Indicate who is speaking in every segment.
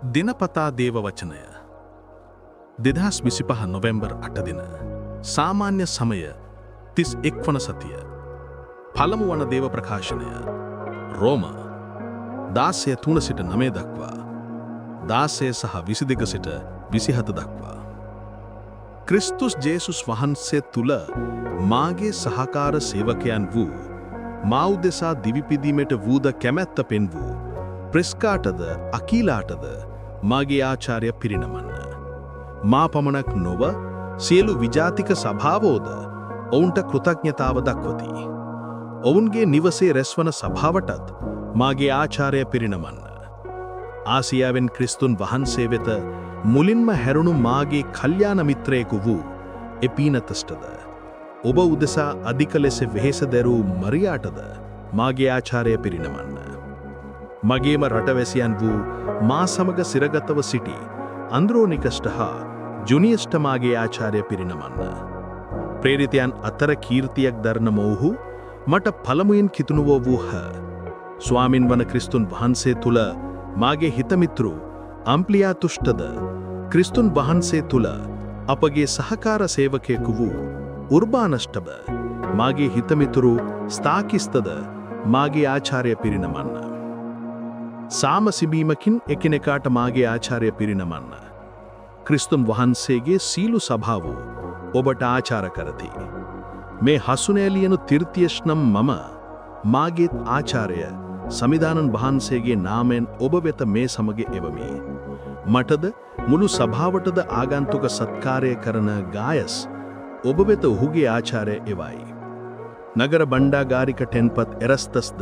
Speaker 1: දිනපතා දේව වචනය 2025 නොවැම්බර් 8 දින සාමාන්‍ය සමය 31 වන සතිය පළමු වන දේව ප්‍රකාශනය රෝම 16:3 සිට 9 දක්වා 16 සහ 22 සිට 27 දක්වා ක්‍රිස්තුස් ජේසුස් වහන්සේ තුල මාගේ සහකාර සේවකයන් වූ මා උදෙසා දිවිපිදීමට වූද කැමැත්ත පෙන් වූ ප්‍රිස්කාටද අකීලාටද මාගේ ආචාර්ය පිරිනමන්න. මා පමණක් නොව සියලු විජාතික සභාවෝද ඔවුන්ට කෘතඥතාව දක්වති. ඔවුන්ගේ නිවසේ රැස්වන සභාවටත් මාගේ ආචාර්ය පිරිනමන්න. ආසියාවෙන් ක්‍රිස්තුන් වහන්සේ වෙත මුලින්ම හැරුණු මාගේ කල්යාණ මිත්‍රයෙකු වූ එපීනතස්ටද ඔබ උදෙසා අධික ලෙස වෙහෙස දැරූ මරියාටද මාගේ ආචාර්ය පිරිනමන්න. මගේම රටවැසියන් වූ මා සමග සිරගතව සිටි අන්ද්‍රෝනිකස්ට හා ජුනියස්ට මාගේ ආචාර්ය පිරිනමන්න. ප්‍රේරිතයන් අතර කීර්තියක් දරන මොවුහු මට පළමුවෙන් කිතුණුවෝ වූහ. ස්වාමින් වන ක්‍රිස්තුන් වහන්සේ තුල මාගේ හිතමිත්‍රු අම්ප්ලියාතුෂ්ටද ක්‍රිස්තුන් වහන්සේ තුල අපගේ සහකාර සේවකයෙකු වූ උර්බානෂ්ටබ මාගේ හිතමිතුරු ස්ථාකිස්තද මාගේ ආචාර්ය පිරිනමන්න. සාම සිබීමකින් එකිනෙකාට මාගේ ආචාර්ය පිරිනමන්න. ක්‍රිස්තුන් වහන්සේගේ සීලු සභාව ඔබට ආචාර කරති. මේ හසුනෑලියනු තිර්තියෂ්නම් මම මාගේත් ආචාර්ය සමිධානන් වහන්සේගේ නාමයෙන් ඔබ වෙත මේ සමග එවමි. මටද මුළු සභාවටද ආගන්තුක සත්කාරය කරන ගායස් ඔබ වෙත ඔහුගේ ආචාර්ය එවයි. නගර බණ්ඩාගාරික ටෙන්පත් එරස්තස්ද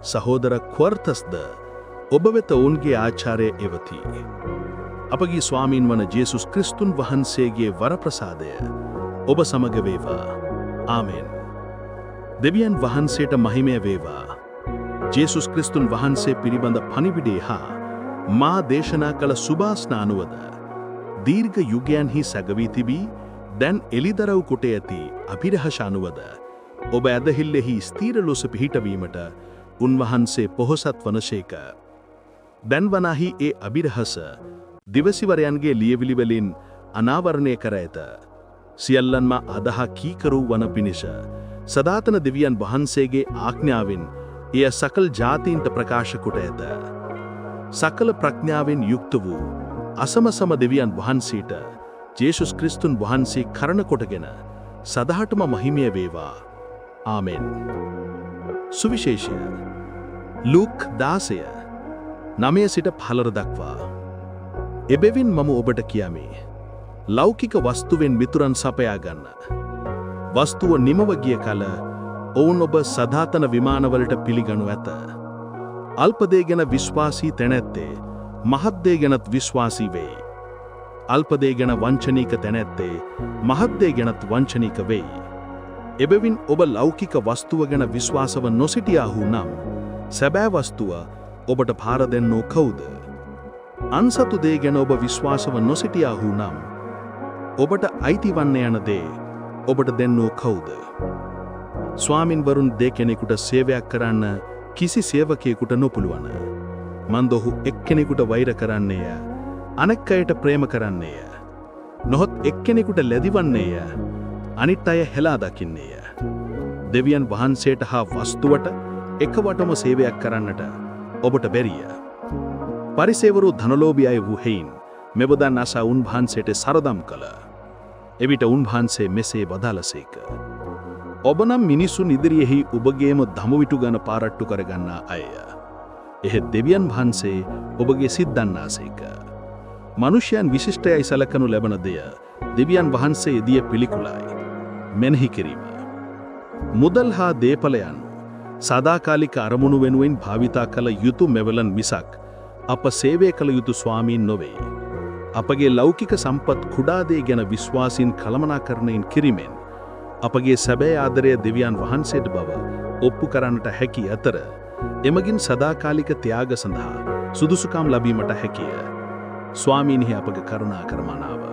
Speaker 1: සහෝදර ක්වර්තස්ද ඔබ වෙත ඔවුන්ගේ ආචාර්ය එවති. අපගේ ස්වාමීන් වන ජේසුස් ක්‍රිස්තුන් වහන්සේගේ වරප්‍රසාදය ඔබ සමග වේවා. ආමෙන්. දෙවියන් වහන්සේට මහිමය වේවා. ජේසුස් ක්‍රිස්තුන් වහන්සේ පිළිබඳ පණිවිඩය හා මා දේශනා කළ සුභාස්නානුවද දීර්ඝ යුගයන්හි සැගවී තිබී දැන් එළිදරව් කොට ඇති අභිරහශානුවද ඔබ ඇදහිල්ලෙහි ස්ථීර ලෙස පිහිටවීමට උන්වහන්සේ පොහොසත් වනසේක. දැන් වනාහි ඒ අභිරහස දිවසිවරයන්ගේ ලියවිලි වලින් අනාවරණය කර ඇත. සියල්ලන්ම අදහ කීකරු වන පිණිස සදාතන දෙවියන් වහන්සේගේ ආඥාවෙන් එය සකල ජාතීන්ට ප්‍රකාශ කොට ඇත. සකල ප්‍රඥාවෙන් යුක්ත වූ අසමසම දෙවියන් වහන්සේට ජේසුස් ක්‍රිස්තුන් වහන්සේ කරණ කොටගෙන සදහටම මහිමය වේවා. ආමෙන්. සුවිශේෂය ලූක් 16:9 සිට 15 දක්වා. එබැවින් මම ඔබට කියමි. ලෞකික වස්තුවෙන් මිතුරන් සපයා ගන්න. වස්තුව නිමව ගිය කල ඔවුන් ඔබ සදාතන විමානවලට පිළිගනු ඇත. අල්ප දේ ගැන විශ්වාසී තැනැත්තේ මහත් දේ ගැනත් විශ්වාසී වේ. අල්ප දේ ගැන වංචනික තැනැත්තේ මහත් දේ ගැනත් වංචනික වෙයි. එබැවින් ඔබ ලෞකික වස්තුව ගැන විශ්වාසව නොසිටියාහු නම් සැබෑ වස්තුව ඔබට භාර දෙන්නෝ කවුද? අන්සතු දේ ගැන ඔබ විශ්වාසව නොසිටියාහු නම් ඔබට අයිති වන්න යන දේ ඔබට දෙන්නෝ කවුද? ස්වාමින් වරුන් දෙකෙනෙකුට සේවයක් කරන්න කිසි සේවකයෙකුට නොපුළුවන. මන්දොහු එක්කෙනෙකුට වෛර කරන්නේය, අනෙක් අයට ප්‍රේම කරන්නේය. නොහොත් එක්කෙනෙකුට ලැදිවන්නේය, අනිත් අය හෙලා දකින්නේය. දෙවියන් වහන්සේට හා වස්තුවට එකවටම සේවයක් කරන්නට ඔබට බැරිය. පරිසේවරු ධනලෝභී අය වූ හේයින් මෙබඳන් අසා උන්වහන්සේට සරදම් කළ. එවිට උන්වහන්සේ මෙසේ වදාළසේක. ඔබ නම් මිනිසුන් ඉදිරියෙහි ඔබගේම දමවිටු ගන පාරට්ටු කරගන්නා අය. එහෙත් දෙවියන් වහන්සේ ඔබගේ සිත් දන්නාසේක. මනුෂ්‍යයන් විශිෂ්ටයයි සැලකනු ලැබන දෙය දෙවියන් වහන්සේ යෙදිය පිළිකුලයි. මෙනෙහි කිරීම. මුදල් හා දේපලයන් සදාකාලික අරමුණු වෙනුවෙන් භාවිතා කළ යුතු මෙවලන් මිසක් අප සේවය කළ යුතු ස්වාමීන් නොවේ. අපගේ ලෞකික සම්පත් කුඩා දේ ගැන විශ්වාසින් කළමනාකරණයෙන් කිරීමෙන් අපගේ සැබෑ ආදරය දෙවියන් වහන්සේට බව ඔප්පු කරන්නට හැකි අතර එමගින් සදාකාලික ත්‍යාග සඳහා සුදුසුකම් ලැබීමට හැකිය. ස්වාමීන්හි අපගේ කරුණා කරමනාව.